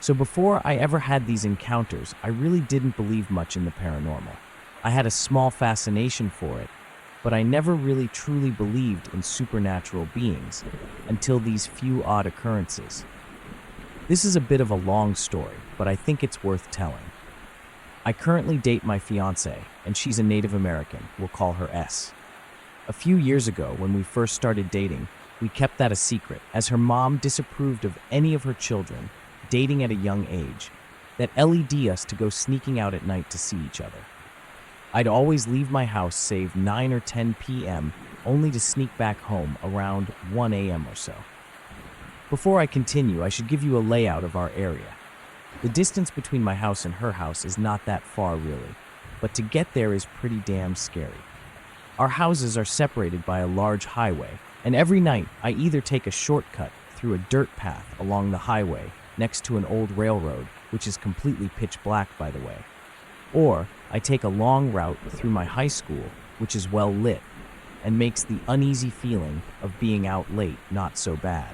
So before I ever had these encounters, I really didn't believe much in the paranormal. I had a small fascination for it, but I never really truly believed in supernatural beings until these few odd occurrences. This is a bit of a long story, but I think it's worth telling. I currently date my fiancée, and she's a Native American. We'll call her S. A few years ago, when we first started dating, we kept that a secret, as her mom disapproved of any of her children dating at a young age, that led us to go sneaking out at night to see each other. I'd always leave my house save 9 or 10 p.m., only to sneak back home around 1 a.m. or so. Before I continue, I should give you a layout of our area. The distance between my house and her house is not that far really, but to get there is pretty damn scary. Our houses are separated by a large highway, and every night I either take a shortcut through a dirt path along the highway next to an old railroad, which is completely pitch black by the way, or I take a long route through my high school, which is well lit, and makes the uneasy feeling of being out late not so bad.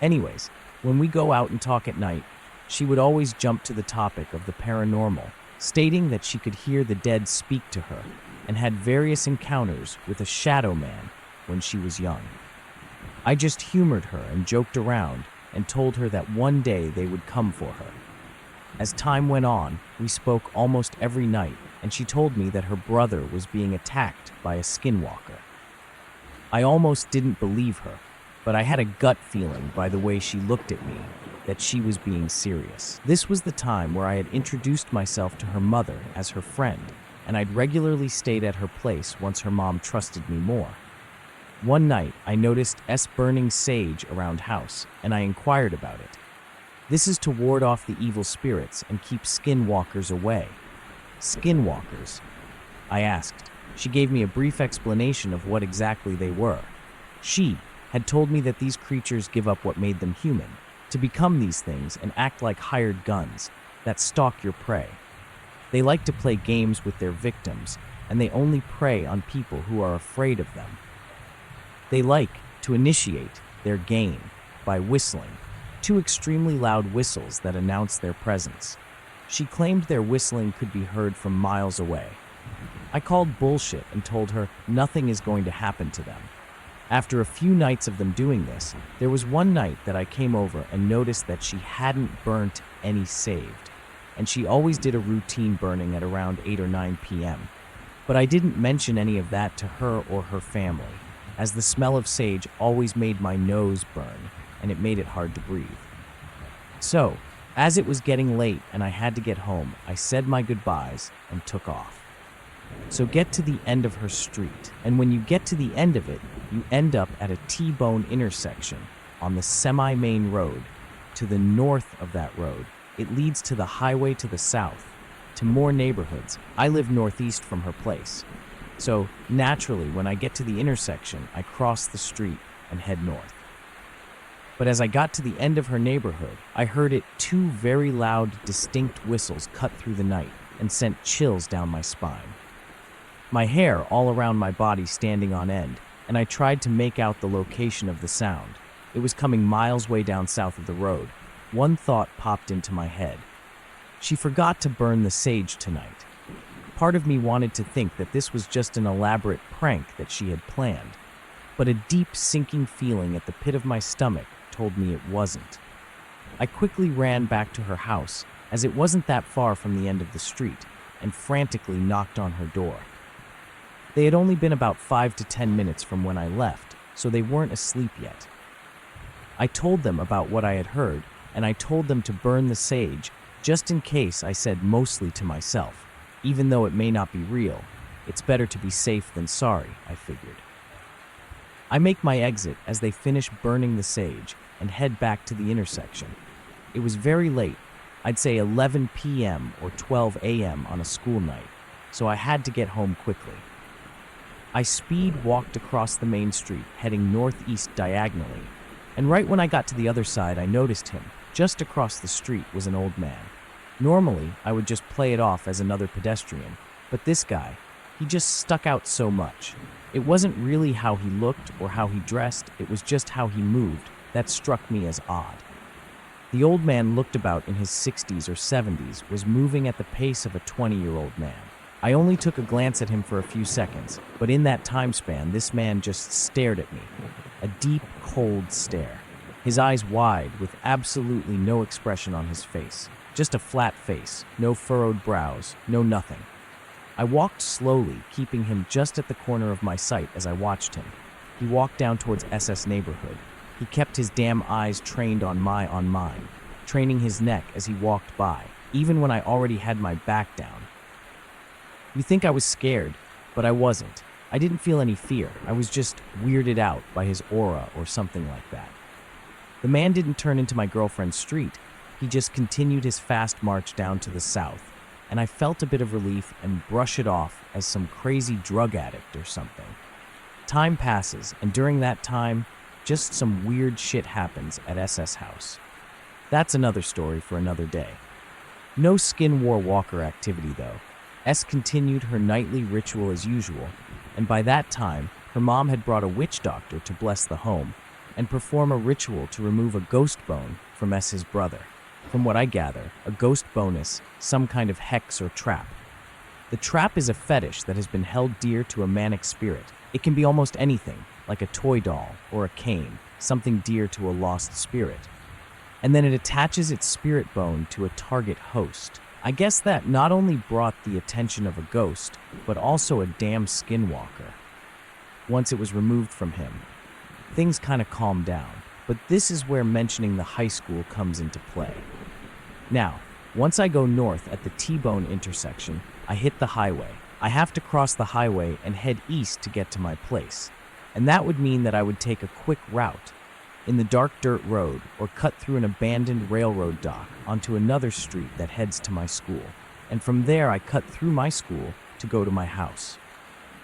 Anyways, when we go out and talk at night, she would always jump to the topic of the paranormal, stating that she could hear the dead speak to her and had various encounters with a shadow man when she was young. I just humored her and joked around and told her that one day they would come for her. As time went on, we spoke almost every night, and she told me that her brother was being attacked by a skinwalker. I almost didn't believe her, but I had a gut feeling by the way she looked at me that she was being serious. This was the time where I had introduced myself to her mother as her friend, and I'd regularly stayed at her place once her mom trusted me more. One night, I noticed burning sage around house, and I inquired about it. This is to ward off the evil spirits and keep skinwalkers away. Skinwalkers? I asked. She gave me a brief explanation of what exactly they were. She had told me that these creatures give up what made them human, to become these things and act like hired guns that stalk your prey. They like to play games with their victims, and they only prey on people who are afraid of them. They like to initiate their game by whistling, 2 extremely loud whistles that announce their presence. She claimed their whistling could be heard from miles away. I called bullshit and told her nothing is going to happen to them. After a few nights of them doing this, there was one night that I came over and noticed that she hadn't burnt any saved, and she always did a routine burning at around 8 or 9 p.m. But I didn't mention any of that to her or her family, as the smell of sage always made my nose burn, and it made it hard to breathe. So, as it was getting late and I had to get home, I said my goodbyes and took off. So get to the end of her street, and when you get to the end of it, you end up at a T-bone intersection on the semi-main road. To the north of that road, it leads to the highway to the south, to more neighborhoods. I live northeast from her place. So, naturally, when I get to the intersection, I cross the street and head north. But as I got to the end of her neighborhood, I heard 2 very loud, distinct whistles cut through the night and sent chills down my spine. My hair all around my body standing on end, and I tried to make out the location of the sound. It was coming miles way down south of the road. One thought popped into my head. She forgot to burn the sage tonight. Part of me wanted to think that this was just an elaborate prank that she had planned, but a deep sinking feeling at the pit of my stomach told me it wasn't. I quickly ran back to her house, as it wasn't that far from the end of the street, and frantically knocked on her door. They had only been about 5 to 10 minutes from when I left, so they weren't asleep yet. I told them about what I had heard, and I told them to burn the sage, just in case. I said mostly to myself. Even though it may not be real, it's better to be safe than sorry, I figured. I make my exit as they finish burning the sage and head back to the intersection. It was very late, I'd say 11 p.m. or 12 a.m. on a school night, so I had to get home quickly. I speed walked across the main street, heading northeast diagonally, and right when I got to the other side, I noticed him. Just across the street was an old man. Normally, I would just play it off as another pedestrian, but this guy, he just stuck out so much. It wasn't really how he looked or how he dressed, it was just how he moved that struck me as odd. The old man looked about in his 60s or 70s, was moving at the pace of a 20-year-old man. I only took a glance at him for a few seconds, but in that time span, this man just stared at me. A deep, cold stare. His eyes wide, with absolutely no expression on his face. Just a flat face, no furrowed brows, no nothing. I walked slowly, keeping him just at the corner of my sight as I watched him. He walked down towards SS neighborhood. He kept his damn eyes trained on mine, training his neck as he walked by, even when I already had my back down. You think I was scared, but I wasn't. I didn't feel any fear. I was just weirded out by his aura or something like that. The man didn't turn into my girlfriend's street. He just continued his fast march down to the south, and I felt a bit of relief and brush it off as some crazy drug addict or something. Time passes, and during that time, just some weird shit happens at SS House. That's another story for another day. No Skinwalker activity though. S continued her nightly ritual as usual, and by that time, her mom had brought a witch doctor to bless the home and perform a ritual to remove a ghost bone from S's brother. From what I gather, a ghost bonus, some kind of hex or trap. The trap is a fetish that has been held dear to a manic spirit. It can be almost anything, like a toy doll or a cane, something dear to a lost spirit. And then it attaches its spirit bone to a target host. I guess that not only brought the attention of a ghost, but also a damn skinwalker. Once it was removed from him, things kind of calmed down, but this is where mentioning the high school comes into play. Now, once I go north at the T-bone intersection, I hit the highway. I have to cross the highway and head east to get to my place. And that would mean that I would take a quick route in the dark dirt road or cut through an abandoned railroad dock onto another street that heads to my school. And from there, I cut through my school to go to my house.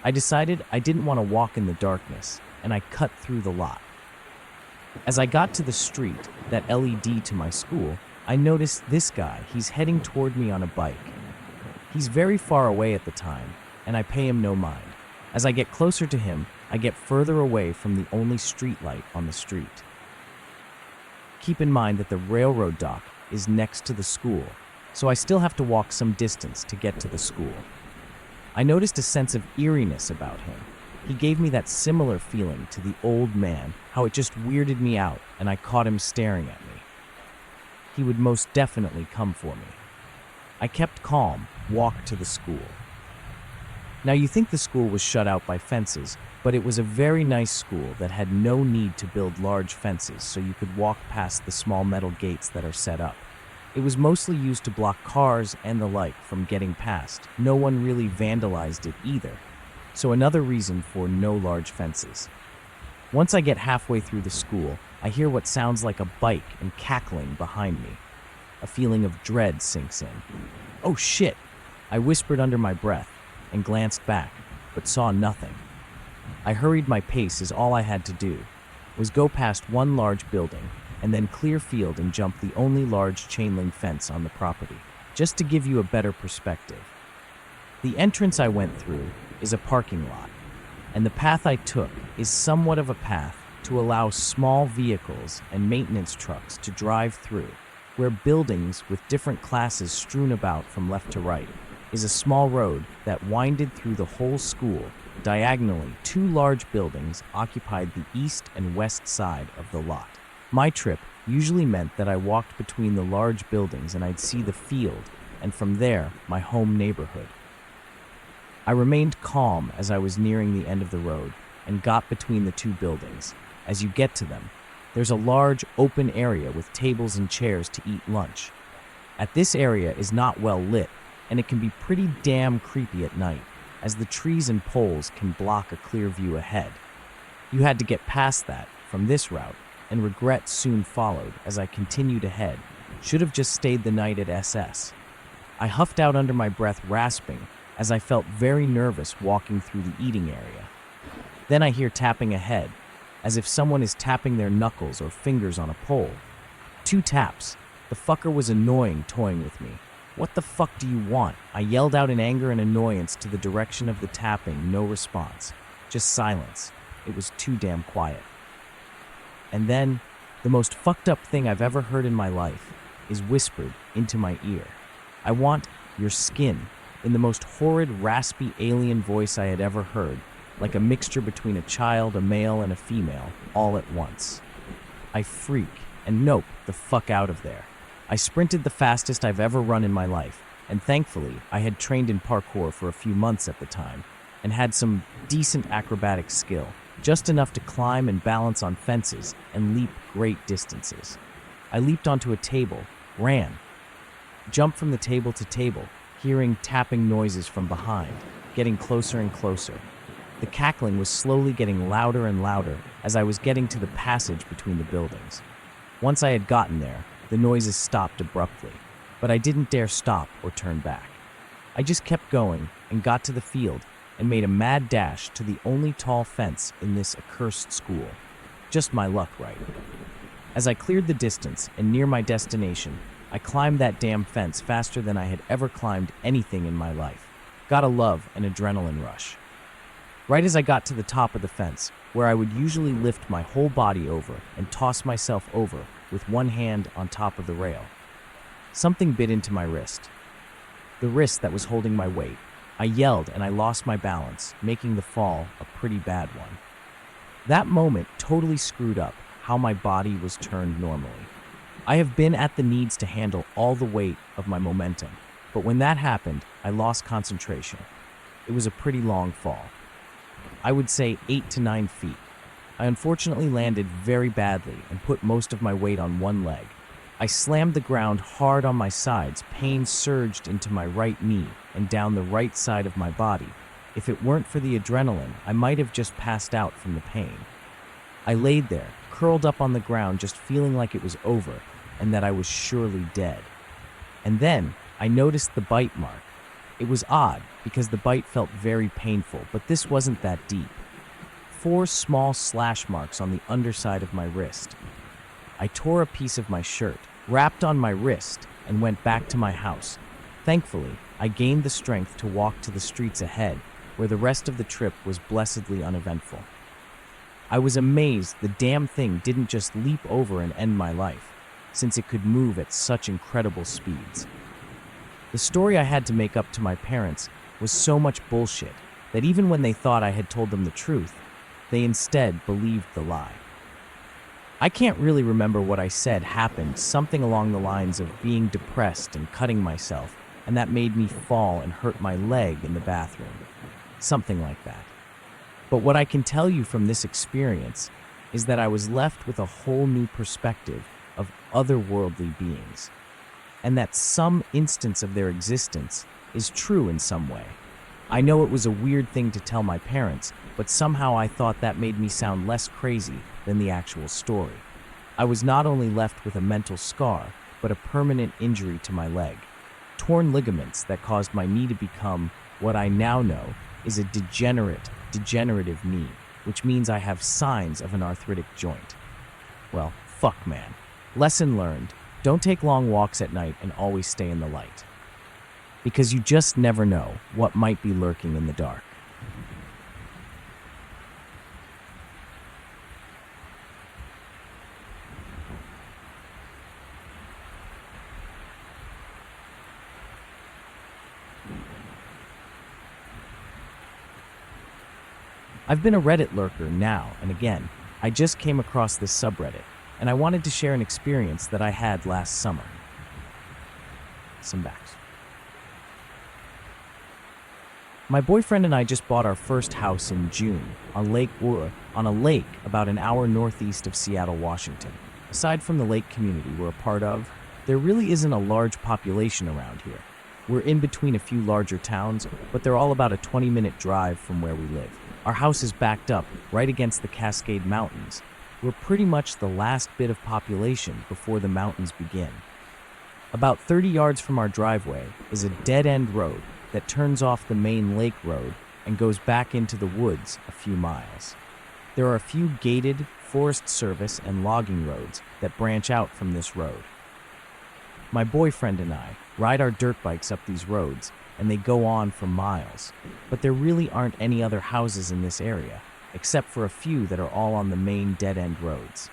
I decided I didn't want to walk in the darkness, and I cut through the lot. As I got to the street that led to my school, I noticed this guy. He's heading toward me on a bike. He's very far away at the time, and I pay him no mind. As I get closer to him, I get further away from the only street light on the street. Keep in mind that the railroad dock is next to the school, so I still have to walk some distance to get to the school. I noticed a sense of eeriness about him. He gave me that similar feeling to the old man, how it just weirded me out, and I caught him staring at me. He would most definitely come for me. I kept calm, walked to the school. Now you think the school was shut out by fences, but it was a very nice school that had no need to build large fences so you could walk past the small metal gates that are set up. It was mostly used to block cars and the like from getting past. No one really vandalized it either. So another reason for no large fences. Once I get halfway through the school, I hear what sounds like a bike and cackling behind me. A feeling of dread sinks in. Oh shit! I whispered under my breath and glanced back, but saw nothing. I hurried my pace as all I had to do was go past one large building and then clear field and jump the only large chain link fence on the property. Just to give you a better perspective, the entrance I went through is a parking lot, and the path I took is somewhat of a path to allow small vehicles and maintenance trucks to drive through, where buildings with different classes strewn about from left to right is a small road that winded through the whole school. Diagonally, two large buildings occupied the east and west side of the lot. My trip usually meant that I walked between the large buildings and I'd see the field, and from there, my home neighborhood. I remained calm as I was nearing the end of the road and got between the two buildings. As you get to them, there's a large open area with tables and chairs to eat lunch. At this area is not well lit, and it can be pretty damn creepy at night, as the trees and poles can block a clear view ahead. You had to get past that from this route, and regret soon followed as I continued ahead. Should have just stayed the night at SS. I huffed out under my breath, rasping, as I felt very nervous walking through the eating area. Then I hear tapping ahead, as if someone is tapping their knuckles or fingers on a pole. 2 taps. The fucker was annoying, toying with me. What the fuck do you want? I yelled out in anger and annoyance to the direction of the tapping. No response. Just silence. It was too damn quiet. And then The most fucked up thing I've ever heard in my life is whispered into my ear. I want your skin, in the most horrid, raspy alien voice I had ever heard, like a mixture between a child, a male, and a female, all at once. I freak and nope the fuck out of there. I sprinted the fastest I've ever run in my life, and thankfully I had trained in parkour for a few months at the time, and had some decent acrobatic skill, just enough to climb and balance on fences and leap great distances. I leaped onto a table, ran, jumped from the table to table, hearing tapping noises from behind, getting closer and closer. The cackling was slowly getting louder and louder as I was getting to the passage between the buildings. Once I had gotten there, the noises stopped abruptly, but I didn't dare stop or turn back. I just kept going and got to the field and made a mad dash to the only tall fence in this accursed school. Just my luck, right? As I cleared the distance and near my destination, I climbed that damn fence faster than I had ever climbed anything in my life. Gotta love an adrenaline rush. Right as I got to the top of the fence, where I would usually lift my whole body over and toss myself over with one hand on top of the rail, something bit into my wrist. The wrist that was holding my weight. I yelled and I lost my balance, making the fall a pretty bad one. That moment totally screwed up how my body was turned normally. I have been at the needs to handle all the weight of my momentum, but when that happened, I lost concentration. It was a pretty long fall. I would say 8 to 9 feet. I unfortunately landed very badly and put most of my weight on one leg. I slammed the ground hard on my sides. Pain surged into my right knee and down the right side of my body. If it weren't for the adrenaline, I might have just passed out from the pain. I laid there, curled up on the ground, just feeling like it was over and that I was surely dead. And then I noticed the bite mark. It was odd because the bite felt very painful, but this wasn't that deep. 4 small slash marks on the underside of my wrist. I tore a piece of my shirt, wrapped on my wrist, and went back to my house. Thankfully, I gained the strength to walk to the streets ahead, where the rest of the trip was blessedly uneventful. I was amazed the damn thing didn't just leap over and end my life, since it could move at such incredible speeds. The story I had to make up to my parents was so much bullshit that even when they thought I had told them the truth, they instead believed the lie. I can't really remember what I said happened, something along the lines of being depressed and cutting myself, and that made me fall and hurt my leg in the bathroom. Something like that. But what I can tell you from this experience is that I was left with a whole new perspective of otherworldly beings, and that some instance of their existence is true in some way. I know it was a weird thing to tell my parents, but somehow I thought that made me sound less crazy than the actual story. I was not only left with a mental scar, but a permanent injury to my leg. Torn ligaments that caused my knee to become what I now know is a degenerative knee, which means I have signs of an arthritic joint. Well, fuck, man. Lesson learned: don't take long walks at night and always stay in the light, because you just never know what might be lurking in the dark. I've been a Reddit lurker now and again. I just came across this subreddit, and I wanted to share an experience that I had last summer. Some backs. My boyfriend and I just bought our first house in June on a lake about an hour northeast of Seattle, Washington. Aside from the lake community we're a part of, there really isn't a large population around here. We're in between a few larger towns, but they're all about a 20-minute drive from where we live. Our house is backed up right against the Cascade Mountains. We're pretty much the last bit of population before the mountains begin. About 30 yards from our driveway is a dead-end road that turns off the main lake road and goes back into the woods a few miles. There are a few gated Forest Service and logging roads that branch out from this road. My boyfriend and I ride our dirt bikes up these roads, and they go on for miles, but there really aren't any other houses in this area, except for a few that are all on the main dead-end roads.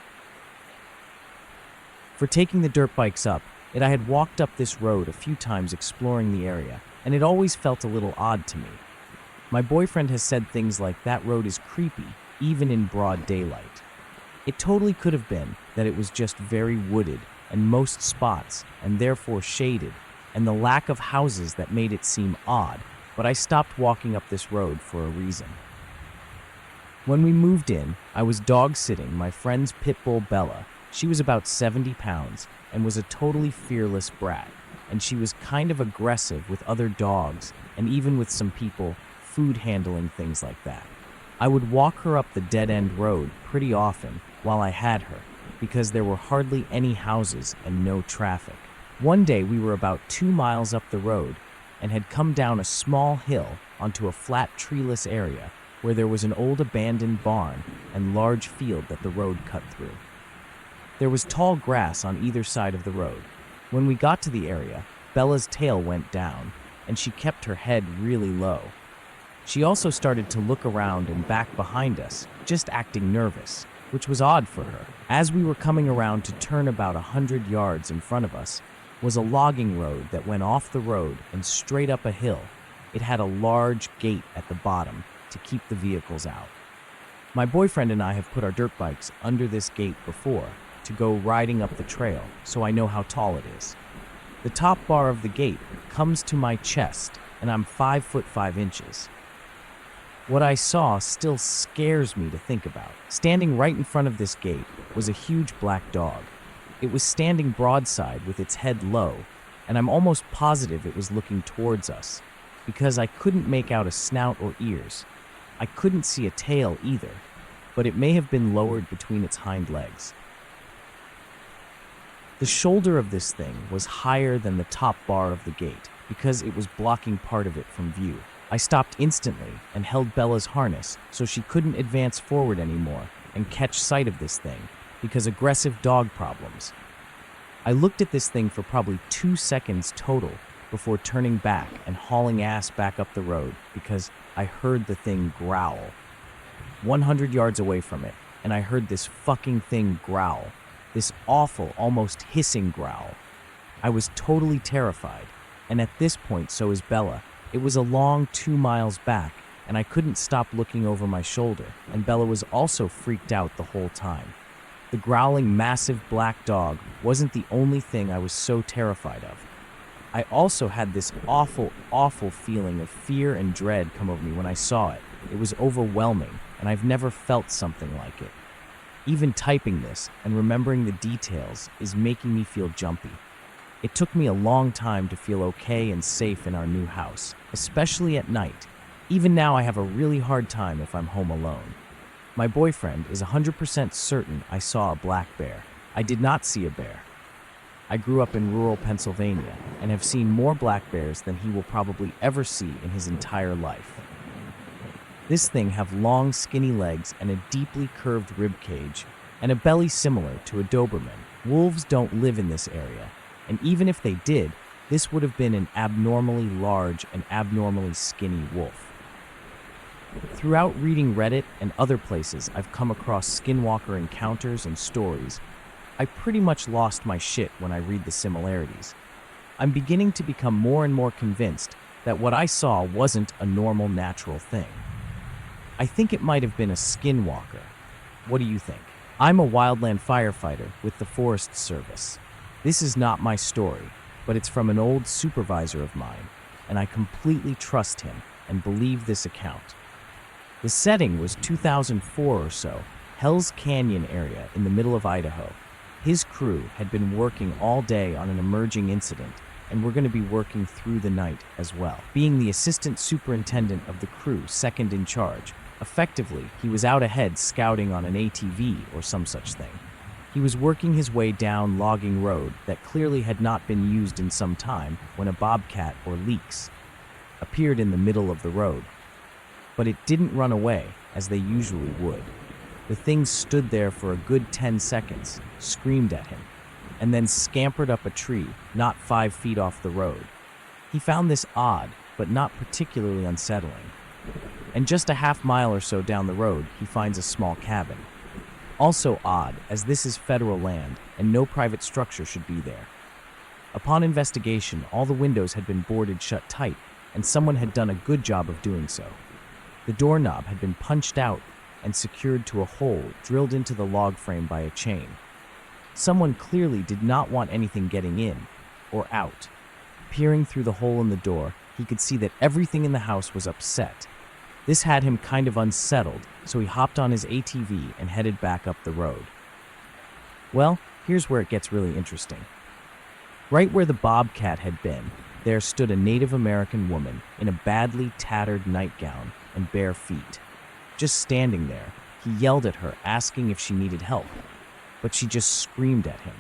For taking the dirt bikes up, I had walked up this road a few times exploring the area, and it always felt a little odd to me. My boyfriend has said things like that road is creepy, even in broad daylight. It totally could have been that it was just very wooded and most spots, and therefore shaded, and the lack of houses that made it seem odd, but I stopped walking up this road for a reason. When we moved in, I was dog-sitting my friend's pit bull Bella. She was about 70 pounds and was a totally fearless brat, and she was kind of aggressive with other dogs and even with some people, food handling, things like that. I would walk her up the dead-end road pretty often while I had her, because there were hardly any houses and no traffic. One day we were about 2 miles up the road and had come down a small hill onto a flat treeless area where there was an old abandoned barn and large field that the road cut through. There was tall grass on either side of the road. When we got to the area, Bella's tail went down and she kept her head really low. She also started to look around and back behind us, just acting nervous, which was odd for her. As we were coming around to turn about 100 yards in front of us was a logging road that went off the road and straight up a hill. It had a large gate at the bottom to keep the vehicles out. My boyfriend and I have put our dirt bikes under this gate before to go riding up the trail, so I know how tall it is. The top bar of the gate comes to my chest, and I'm 5 foot 5 inches. What I saw still scares me to think about. Standing right in front of this gate was a huge black dog. It was standing broadside with its head low, and I'm almost positive it was looking towards us, because I couldn't make out a snout or ears. I couldn't see a tail either, but it may have been lowered between its hind legs. The shoulder of this thing was higher than the top bar of the gate, because it was blocking part of it from view. I stopped instantly and held Bella's harness so she couldn't advance forward anymore and catch sight of this thing, because aggressive dog problems. I looked at this thing for probably 2 seconds total before turning back and hauling ass back up the road because I heard the thing growl. 100 yards away from it, and I heard this fucking thing growl. This awful, almost hissing growl. I was totally terrified, and at this point so is Bella. It was a long 2 miles back, and I couldn't stop looking over my shoulder, and Bella was also freaked out the whole time. The growling, massive black dog wasn't the only thing I was so terrified of. I also had this awful, awful feeling of fear and dread come over me when I saw it. It was overwhelming, and I've never felt something like it. Even typing this and remembering the details is making me feel jumpy. It took me a long time to feel okay and safe in our new house, especially at night. Even now I have a really hard time if I'm home alone. My boyfriend is 100% certain I saw a black bear. I did not see a bear. I grew up in rural Pennsylvania and have seen more black bears than he will probably ever see in his entire life. This thing have long, skinny legs and a deeply curved rib cage and a belly similar to a Doberman. Wolves don't live in this area, and even if they did, this would have been an abnormally large and abnormally skinny wolf. Throughout reading Reddit and other places I've come across Skinwalker encounters and stories, I pretty much lost my shit when I read the similarities. I'm beginning to become more and more convinced that what I saw wasn't a normal natural thing. I think it might have been a skinwalker. What do you think? I'm a wildland firefighter with the Forest Service. This is not my story, but it's from an old supervisor of mine, and I completely trust him and believe this account. The setting was 2004 or so, Hell's Canyon area in the middle of Idaho. His crew had been working all day on an emerging incident and were going to be working through the night as well. Being the assistant superintendent of the crew, second in charge, effectively, he was out ahead scouting on an ATV or some such thing. He was working his way down logging road that clearly had not been used in some time when a bobcat or lynx appeared in the middle of the road. But it didn't run away, as they usually would. The thing stood there for a good 10 seconds, screamed at him, and then scampered up a tree not 5 feet off the road. He found this odd, but not particularly unsettling. And just a half mile or so down the road, he finds a small cabin. Also odd, as this is federal land and no private structure should be there. Upon investigation, all the windows had been boarded shut tight, and someone had done a good job of doing so. The doorknob had been punched out and secured to a hole drilled into the log frame by a chain. Someone clearly did not want anything getting in or out. Peering through the hole in the door, he could see that everything in the house was upset. This had him kind of unsettled, so he hopped on his ATV and headed back up the road. Well, here's where it gets really interesting. Right where the bobcat had been, there stood a Native American woman in a badly tattered nightgown and bare feet. Just standing there, he yelled at her, asking if she needed help, but she just screamed at him.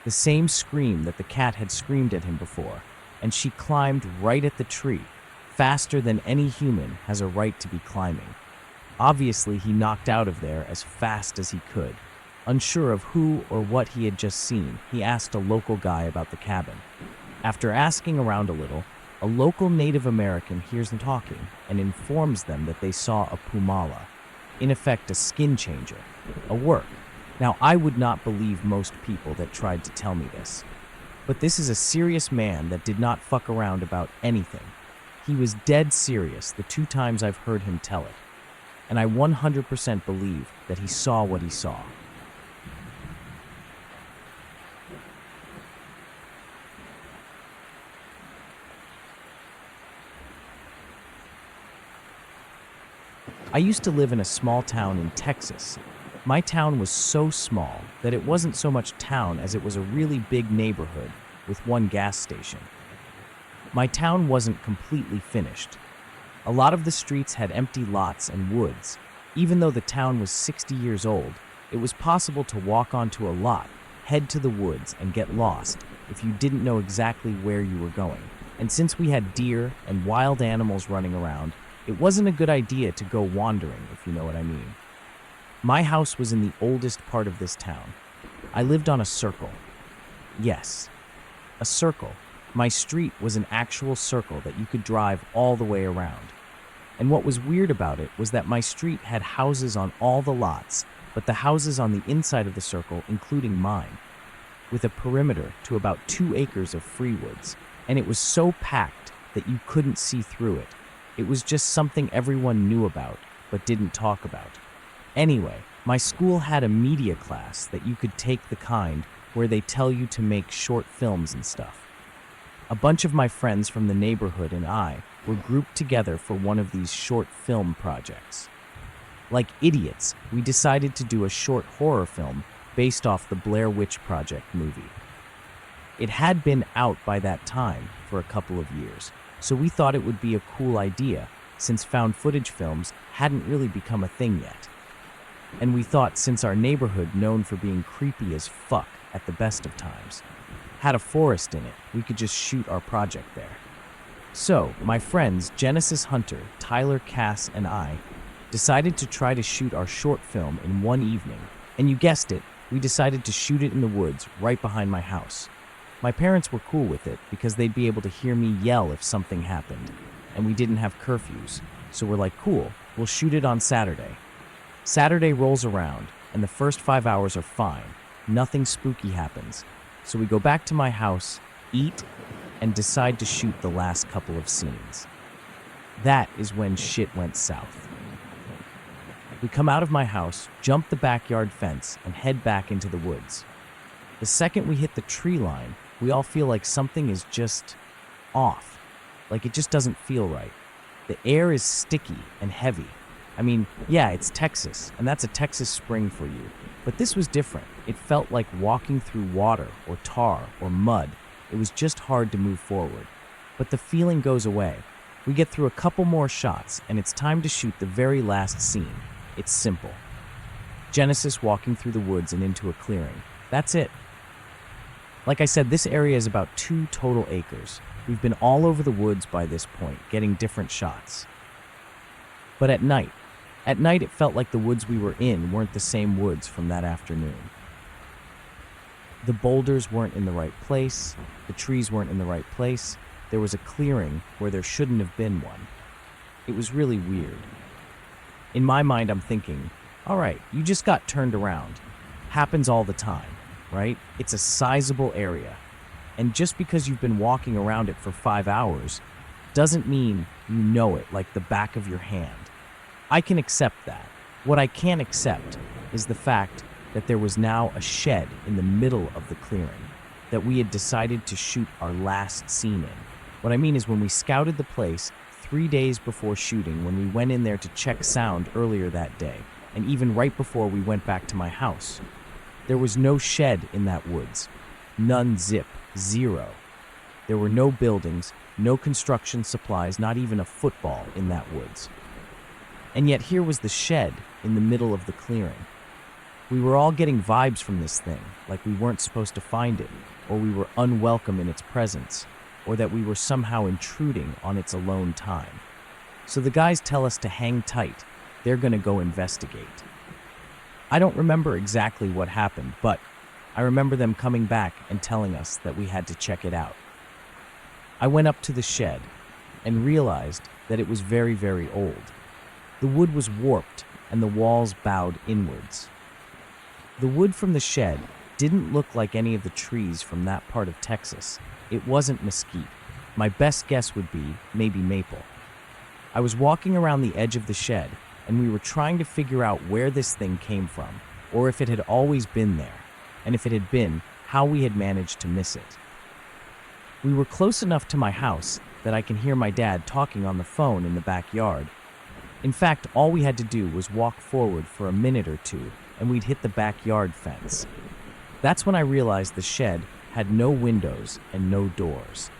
The same scream that the cat had screamed at him before, and she climbed right at the tree, faster than any human has a right to be climbing. Obviously, he knocked out of there as fast as he could. Unsure of who or what he had just seen, he asked a local guy about the cabin. After asking around a little, a local Native American hears them talking and informs them that they saw a pumala, in effect a skin changer, a work. Now, I would not believe most people that tried to tell me this, but this is a serious man that did not fuck around about anything. He was dead serious the 2 times I've heard him tell it, and I 100% believe that he saw what he saw. I used to live in a small town in Texas. My town was so small that it wasn't so much town as it was a really big neighborhood with one gas station. My town wasn't completely finished. A lot of the streets had empty lots and woods. Even though the town was 60 years old, it was possible to walk onto a lot, head to the woods, and get lost if you didn't know exactly where you were going. And since we had deer and wild animals running around, it wasn't a good idea to go wandering, if you know what I mean. My house was in the oldest part of this town. I lived on a circle. Yes, a circle. My street was an actual circle that you could drive all the way around. And what was weird about it was that my street had houses on all the lots, but the houses on the inside of the circle, including mine, with a perimeter to about 2 acres of free woods. And it was so packed that you couldn't see through it. It was just something everyone knew about, but didn't talk about. Anyway, my school had a media class that you could take, the kind where they tell you to make short films and stuff. A bunch of my friends from the neighborhood and I were grouped together for one of these short film projects. Like idiots, we decided to do a short horror film based off the Blair Witch Project movie. It had been out by that time for a couple of years, so we thought it would be a cool idea since found footage films hadn't really become a thing yet. And we thought since our neighborhood, known for being creepy as fuck at the best of times, had a forest in it, we could just shoot our project there. So, my friends Genesis Hunter, Tyler Cass, and I decided to try to shoot our short film in one evening. And you guessed it, we decided to shoot it in the woods right behind my house. My parents were cool with it because they'd be able to hear me yell if something happened, and we didn't have curfews, so we're like, cool, we'll shoot it on Saturday. Saturday rolls around, and the first 5 hours are fine. Nothing spooky happens. So we go back to my house, eat, and decide to shoot the last couple of scenes. That is when shit went south. We come out of my house, jump the backyard fence, and head back into the woods. The second we hit the tree line, we all feel like something is just off. Like it just doesn't feel right. The air is sticky and heavy. I mean, yeah, it's Texas, and that's a Texas spring for you. But this was different. It felt like walking through water or tar or mud. It was just hard to move forward. But the feeling goes away. We get through a couple more shots, and it's time to shoot the very last scene. It's simple. Genesis walking through the woods and into a clearing. That's it. Like I said, this area is about 2 total acres. We've been all over the woods by this point, getting different shots. But at night it felt like the woods we were in weren't the same woods from that afternoon. The boulders weren't in the right place, the trees weren't in the right place, there was a clearing where there shouldn't have been one. It was really weird. In my mind, I'm thinking, All right, you just got turned around. Happens all the time, right? It's a sizable area. And just because you've been walking around it for 5 hours doesn't mean you know it like the back of your hand. I can accept that. What I can't accept is the fact that there was now a shed in the middle of the clearing that we had decided to shoot our last scene in. What I mean is when we scouted the place 3 days before shooting, when we went in there to check sound earlier that day, and even right before we went back to my house, there was no shed in that woods. None, zip, zero. There were no buildings, no construction supplies, not even a football in that woods. And yet here was the shed in the middle of the clearing. We were all getting vibes from this thing, like we weren't supposed to find it, or we were unwelcome in its presence, or that we were somehow intruding on its alone time. So the guys tell us to hang tight. They're gonna go investigate. I don't remember exactly what happened, but I remember them coming back and telling us that we had to check it out. I went up to the shed and realized that it was very, very old. The wood was warped and the walls bowed inwards. The wood from the shed didn't look like any of the trees from that part of Texas. It wasn't mesquite. My best guess would be maybe maple. I was walking around the edge of the shed and we were trying to figure out where this thing came from, or if it had always been there, and if it had been, how we had managed to miss it. We were close enough to my house that I can hear my dad talking on the phone in the backyard. In fact, all we had to do was walk forward for a minute or two, and we'd hit the backyard fence. That's when I realized the shed had no windows and no doors.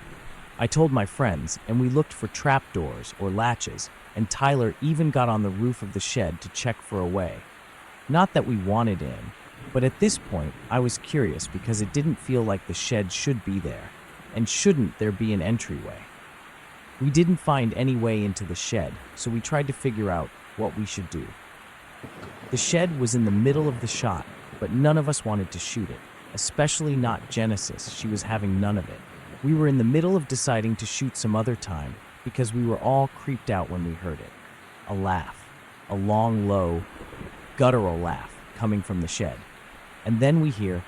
I told my friends, and we looked for trapdoors or latches, and Tyler even got on the roof of the shed to check for a way. Not that we wanted in, but at this point, I was curious because it didn't feel like the shed should be there, and shouldn't there be an entryway? We didn't find any way into the shed, so we tried to figure out what we should do. The shed was in the middle of the shot, but none of us wanted to shoot it, especially not Genesis. She was having none of it. We were in the middle of deciding to shoot some other time because we were all creeped out when we heard it. A laugh, a long, low, guttural laugh coming from the shed. And then we hear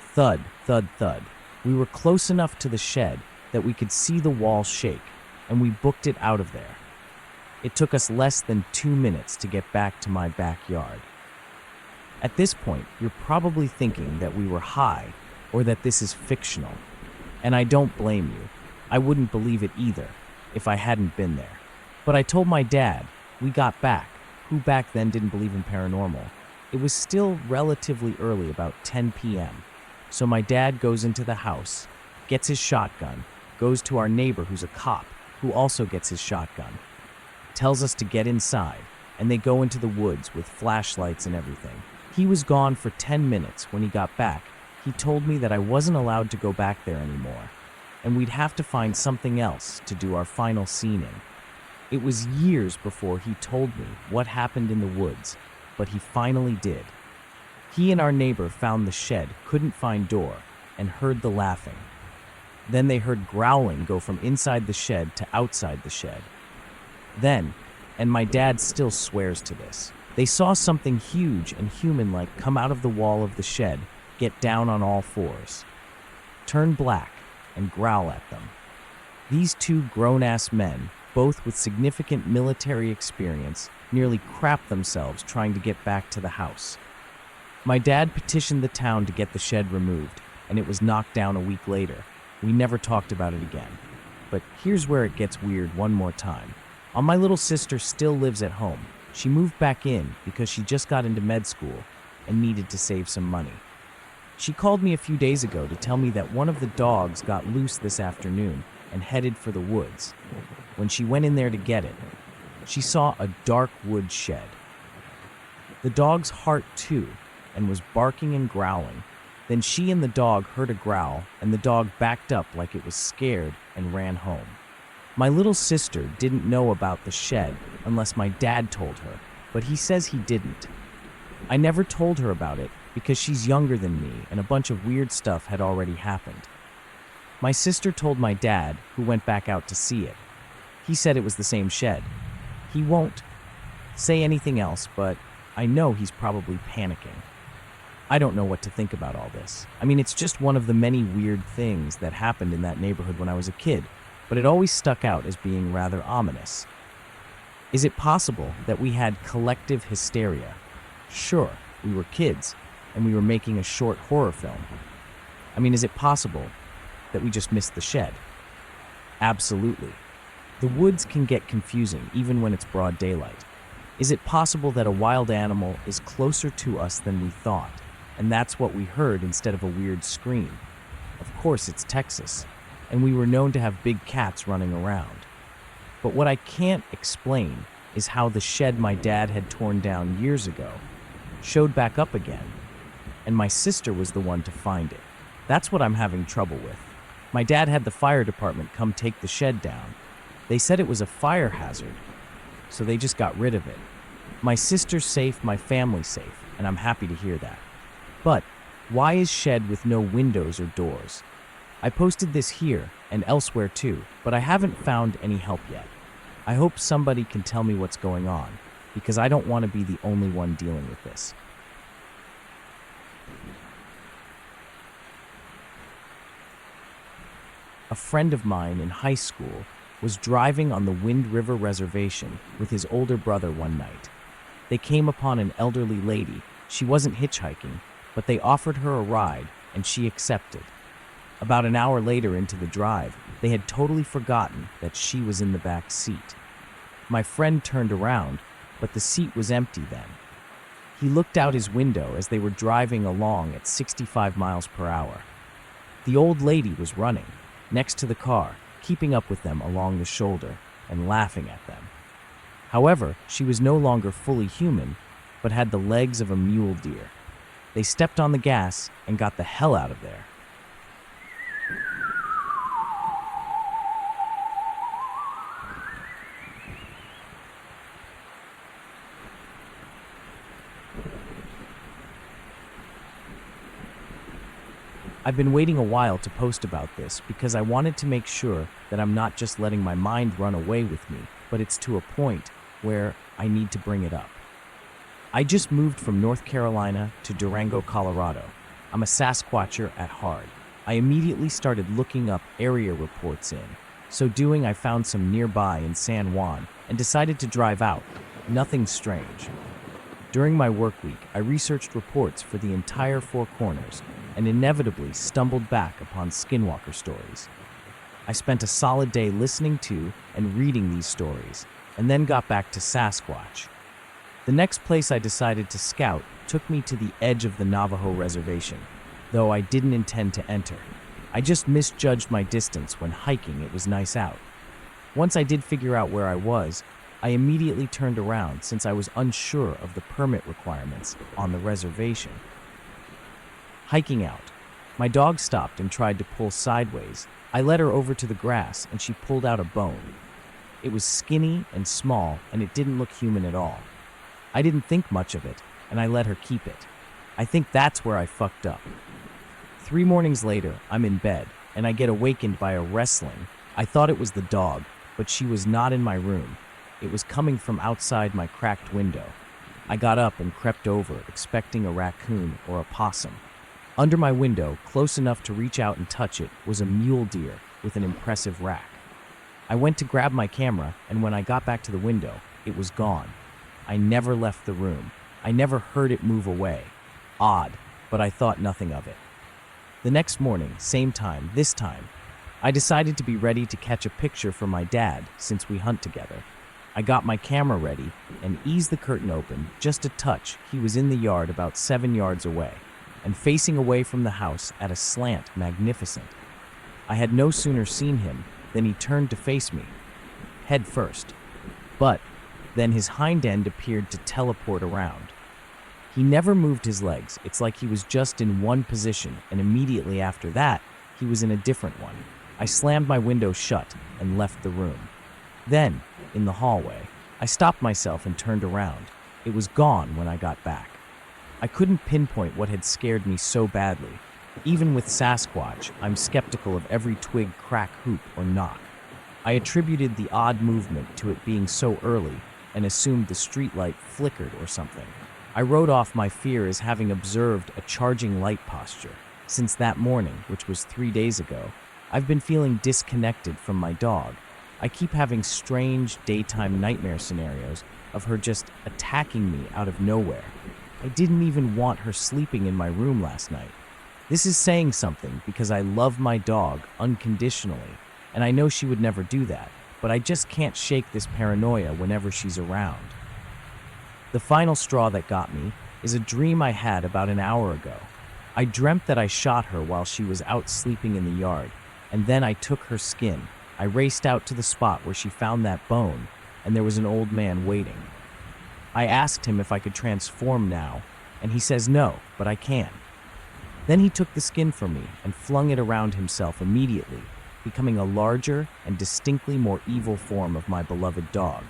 thud, thud, thud. We were close enough to the shed that we could see the wall shake, and we booked it out of there. It took us less than 2 minutes to get back to my backyard. At this point, you're probably thinking that we were high or that this is fictional. And I don't blame you. I wouldn't believe it either if I hadn't been there. But I told my dad we got back, who back then didn't believe in paranormal. It was still relatively early, about 10 p.m. So my dad goes into the house, gets his shotgun, goes to our neighbor who's a cop, who also gets his shotgun, tells us to get inside, and they go into the woods with flashlights and everything. He was gone for 10 minutes. When he got back, he told me that I wasn't allowed to go back there anymore, and we'd have to find something else to do our final scene in. It was years before he told me what happened in the woods, but he finally did. He and our neighbor found the shed, couldn't find door, and heard the laughing. Then they heard growling go from inside the shed to outside the shed. Then, and my dad still swears to this, they saw something huge and human-like come out of the wall of the shed, get down on all fours, turn black, and growl at them. These two grown-ass men, both with significant military experience, nearly crapped themselves trying to get back to the house. My dad petitioned the town to get the shed removed, and it was knocked down a week later. We never talked about it again. But here's where it gets weird one more time. My little sister still lives at home. She moved back in because she just got into med school and needed to save some money. She called me a few days ago to tell me that one of the dogs got loose this afternoon and headed for the woods. When she went in there to get it, she saw a dark wood shed. The dog's heart too, and was barking and growling. Then she and the dog heard a growl, and the dog backed up like it was scared and ran home. My little sister didn't know about the shed unless my dad told her, but he says he didn't. I never told her about it because she's younger than me and a bunch of weird stuff had already happened. My sister told my dad, who went back out to see it. He said it was the same shed. He won't say anything else, but I know he's probably panicking. I don't know what to think about all this. I mean, it's just one of the many weird things that happened in that neighborhood when I was a kid, but it always stuck out as being rather ominous. Is it possible that we had collective hysteria? Sure, we were kids, and we were making a short horror film. I mean, is it possible that we just missed the shed? Absolutely. The woods can get confusing even when it's broad daylight. Is it possible that a wild animal is closer to us than we thought, and that's what we heard instead of a weird scream? Of course, it's Texas, and we were known to have big cats running around. But what I can't explain is how the shed my dad had torn down years ago showed back up again, and my sister was the one to find it. That's what I'm having trouble with. My dad had the fire department come take the shed down. They said it was a fire hazard, so they just got rid of it. My sister's safe, my family's safe, and I'm happy to hear that. But why is shed with no windows or doors? I posted this here and elsewhere too, but I haven't found any help yet. I hope somebody can tell me what's going on, because I don't want to be the only one dealing with this. A friend of mine in high school was driving on the Wind River Reservation with his older brother one night. They came upon an elderly lady. She wasn't hitchhiking, but they offered her a ride, and she accepted. About an hour later into the drive, they had totally forgotten that she was in the back seat. My friend turned around, but the seat was empty then. He looked out his window as they were driving along at 65 miles per hour. The old lady was running next to the car, keeping up with them along the shoulder and laughing at them. However, she was no longer fully human, but had the legs of a mule deer. They stepped on the gas and got the hell out of there. I've been waiting a while to post about this because I wanted to make sure that I'm not just letting my mind run away with me, but it's to a point where I need to bring it up. I just moved from North Carolina to Durango, Colorado. I'm a Sasquatcher at heart. I immediately started looking up area reports in. So doing, I found some nearby in San Juan and decided to drive out. Nothing strange. During my work week, I researched reports for the entire Four Corners and inevitably stumbled back upon Skinwalker stories. I spent a solid day listening to and reading these stories, and then got back to Sasquatch. The next place I decided to scout took me to the edge of the Navajo reservation, though I didn't intend to enter. I just misjudged my distance when hiking it was nice out. Once I did figure out where I was, I immediately turned around since I was unsure of the permit requirements on the reservation. Hiking out, my dog stopped and tried to pull sideways. I led her over to the grass and she pulled out a bone. It was skinny and small and it didn't look human at all. I didn't think much of it and I let her keep it. I think that's where I fucked up. 3 mornings later, I'm in bed and I get awakened by a wrestling. I thought it was the dog, but she was not in my room. It was coming from outside my cracked window. I got up and crept over, expecting a raccoon or a possum. Under my window, close enough to reach out and touch it, was a mule deer with an impressive rack. I went to grab my camera, and when I got back to the window, it was gone. I never left the room. I never heard it move away. Odd, but I thought nothing of it. The next morning, same time, this time, I decided to be ready to catch a picture for my dad since we hunt together. I got my camera ready and eased the curtain open just a touch. He was in the yard about 7 yards away and facing away from the house at a slant, magnificent. I had no sooner seen him than he turned to face me, head first. But then his hind end appeared to teleport around. He never moved his legs. It's like he was just in one position, and immediately after that, he was in a different one. I slammed my window shut and left the room. Then, in the hallway, I stopped myself and turned around. It was gone when I got back. I couldn't pinpoint what had scared me so badly. Even with Sasquatch, I'm skeptical of every twig, crack, hoop, or knock. I attributed the odd movement to it being so early and assumed the streetlight flickered or something. I wrote off my fear as having observed a charging light posture. Since that morning, which was 3 days ago, I've been feeling disconnected from my dog. I keep having strange daytime nightmare scenarios of her just attacking me out of nowhere. I didn't even want her sleeping in my room last night. This is saying something because I love my dog unconditionally, and I know she would never do that, but I just can't shake this paranoia whenever she's around. The final straw that got me is a dream I had about an hour ago. I dreamt that I shot her while she was out sleeping in the yard, and then I took her skin. I raced out to the spot where she found that bone, and there was an old man waiting. I asked him if I could transform now, and he says no, but I can. Then he took the skin from me and flung it around himself immediately, becoming a larger and distinctly more evil form of my beloved dog.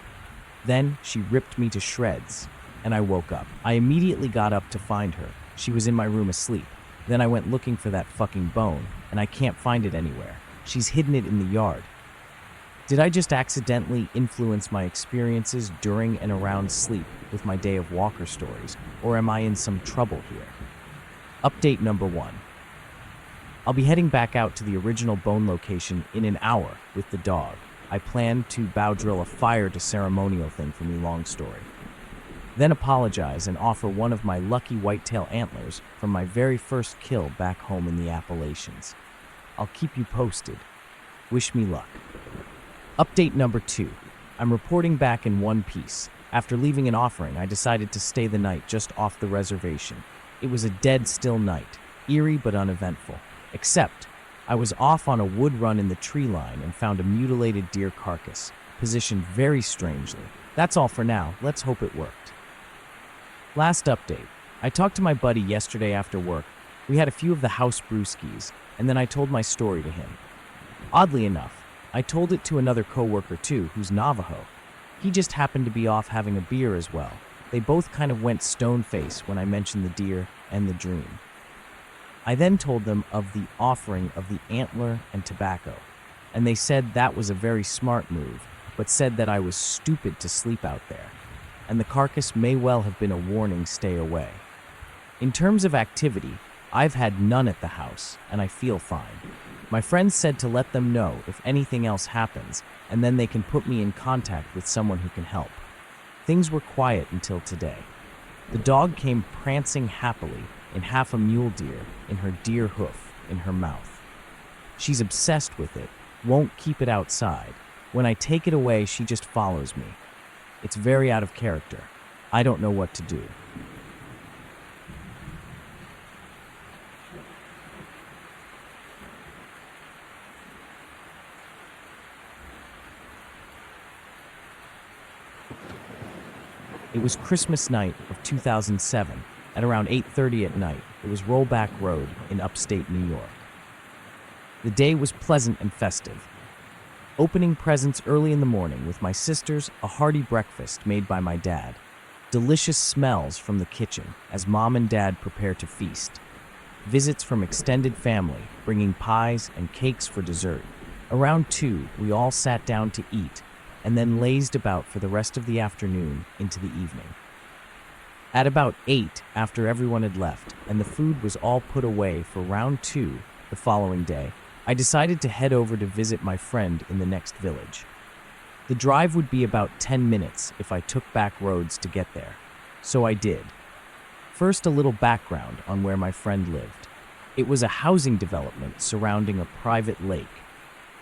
Then she ripped me to shreds, and I woke up. I immediately got up to find her. She was in my room asleep. Then I went looking for that fucking bone, and I can't find it anywhere. She's hidden it in the yard. Did I just accidentally influence my experiences during and around sleep with my Day of Walker stories, or am I in some trouble here? Update number 1. I'll be heading back out to the original bone location in an hour with the dog. I plan to bow drill a fire to ceremonial thing for me, long story. Then apologize and offer one of my lucky whitetail antlers from my very first kill back home in the Appalachians. I'll keep you posted. Wish me luck. Update number 2. I'm reporting back in one piece. After leaving an offering, I decided to stay the night just off the reservation. It was a dead still night, eerie but uneventful. Except, I was off on a wood run in the tree line and found a mutilated deer carcass, positioned very strangely. That's all for now. Let's hope it worked. Last update. I talked to my buddy yesterday after work. We had a few of the house brewskis, and then I told my story to him. Oddly enough, I told it to another coworker too, who's Navajo. He just happened to be off having a beer as well. They both kind of went stone-faced when I mentioned the deer and the dream. I then told them of the offering of the antler and tobacco, and they said that was a very smart move, but said that I was stupid to sleep out there, and the carcass may well have been a warning, stay away. In terms of activity, I've had none at the house, and I feel fine. My friends said to let them know if anything else happens, and then they can put me in contact with someone who can help. Things were quiet until today. The dog came prancing happily in half a mule deer in her deer hoof in her mouth. She's obsessed with it, won't keep it outside. When I take it away, she just follows me. It's very out of character. I don't know what to do. It was Christmas night of 2007, at around 8:30 at night. It was Rollback Road in upstate New York. The day was pleasant and festive. Opening presents early in the morning with my sisters, a hearty breakfast made by my dad. Delicious smells from the kitchen as mom and dad prepare to feast. Visits from extended family, bringing pies and cakes for dessert. Around 2, we all sat down to eat, and then lazed about for the rest of the afternoon into the evening. At about 8, after everyone had left and the food was all put away for round 2 the following day, I decided to head over to visit my friend in the next village. The drive would be about 10 minutes if I took back roads to get there, so I did. First, a little background on where my friend lived. It was a housing development surrounding a private lake.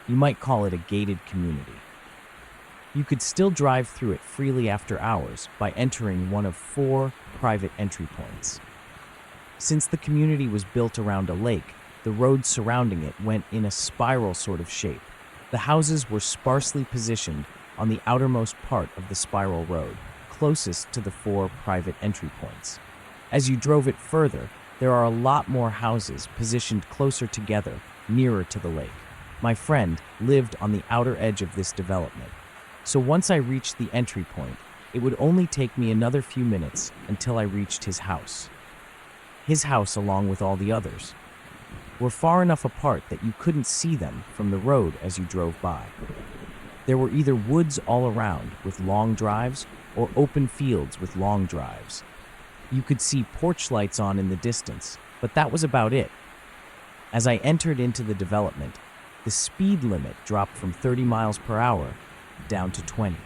You might call it a gated community. You could still drive through it freely after hours by entering one of 4 private entry points. Since the community was built around a lake, the roads surrounding it went in a spiral sort of shape. The houses were sparsely positioned on the outermost part of the spiral road, closest to the 4 private entry points. As you drove it further, there are a lot more houses positioned closer together, nearer to the lake. My friend lived on the outer edge of this development. So once I reached the entry point, it would only take me another few minutes until I reached his house. His house, along with all the others, were far enough apart that you couldn't see them from the road as you drove by. There were either woods all around with long drives or open fields with long drives. You could see porch lights on in the distance, but that was about it. As I entered into the development, the speed limit dropped from 30 miles per hour down to 20.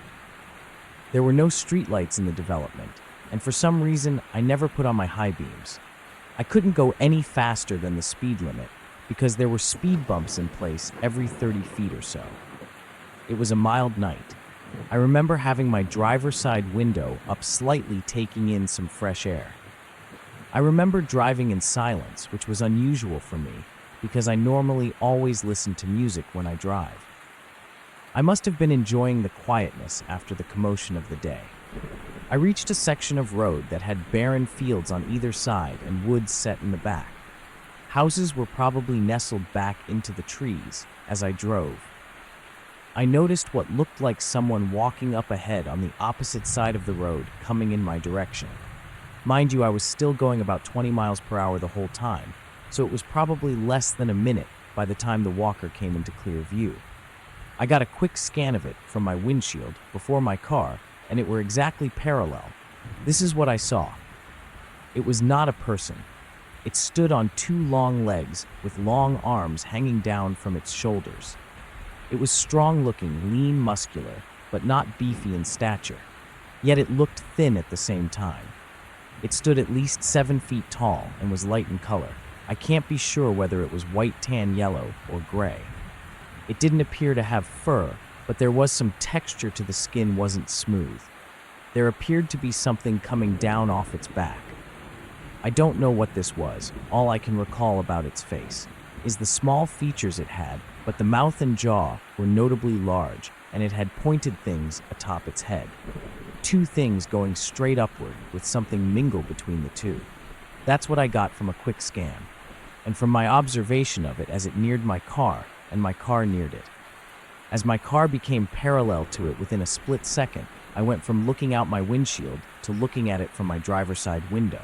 There were no streetlights in the development, and for some reason, I never put on my high beams. I couldn't go any faster than the speed limit because there were speed bumps in place every 30 feet or so. It was a mild night. I remember having my driver's side window up slightly, taking in some fresh air. I remember driving in silence, which was unusual for me because I normally always listen to music when I drive. I must have been enjoying the quietness after the commotion of the day. I reached a section of road that had barren fields on either side and woods set in the back. Houses were probably nestled back into the trees as I drove. I noticed what looked like someone walking up ahead on the opposite side of the road, coming in my direction. Mind you, I was still going about 20 miles per hour the whole time, so it was probably less than a minute by the time the walker came into clear view. I got a quick scan of it from my windshield before my car, and it were exactly parallel. This is what I saw. It was not a person. It stood on two long legs with long arms hanging down from its shoulders. It was strong-looking, lean, muscular, but not beefy in stature. Yet it looked thin at the same time. It stood at least 7 feet tall and was light in color. I can't be sure whether it was white, tan, yellow, or gray. It didn't appear to have fur, but there was some texture to the skin, wasn't smooth. There appeared to be something coming down off its back. I don't know what this was. All I can recall about its face is the small features it had, but the mouth and jaw were notably large, and it had pointed things atop its head. Two things going straight upward with something mingled between the two. That's what I got from a quick scan, and from my observation of it as it neared my car, and my car neared it. As my car became parallel to it within a split second, I went from looking out my windshield to looking at it from my driver's side window.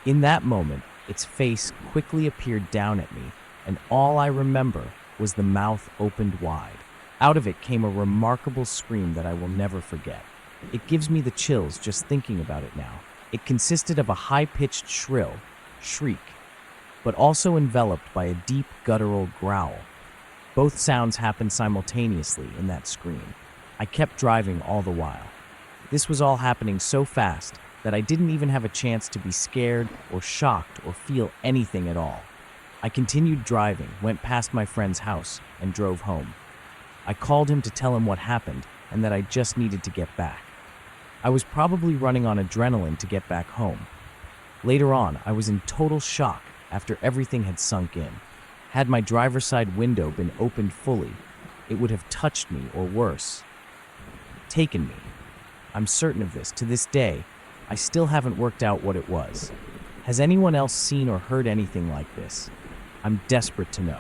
In that moment, its face quickly appeared down at me, and all I remember was the mouth opened wide. Out of it came a remarkable scream that I will never forget. It gives me the chills just thinking about it now. It consisted of a high-pitched shriek, but also enveloped by a deep guttural growl. Both sounds happened simultaneously in that scream. I kept driving all the while. This was all happening so fast that I didn't even have a chance to be scared or shocked or feel anything at all. I continued driving, went past my friend's house, and drove home. I called him to tell him what happened and that I just needed to get back. I was probably running on adrenaline to get back home. Later on, I was in total shock after everything had sunk in. Had my driver's side window been opened fully, it would have touched me, or worse, taken me. I'm certain of this. To this day, I still haven't worked out what it was. Has anyone else seen or heard anything like this? I'm desperate to know.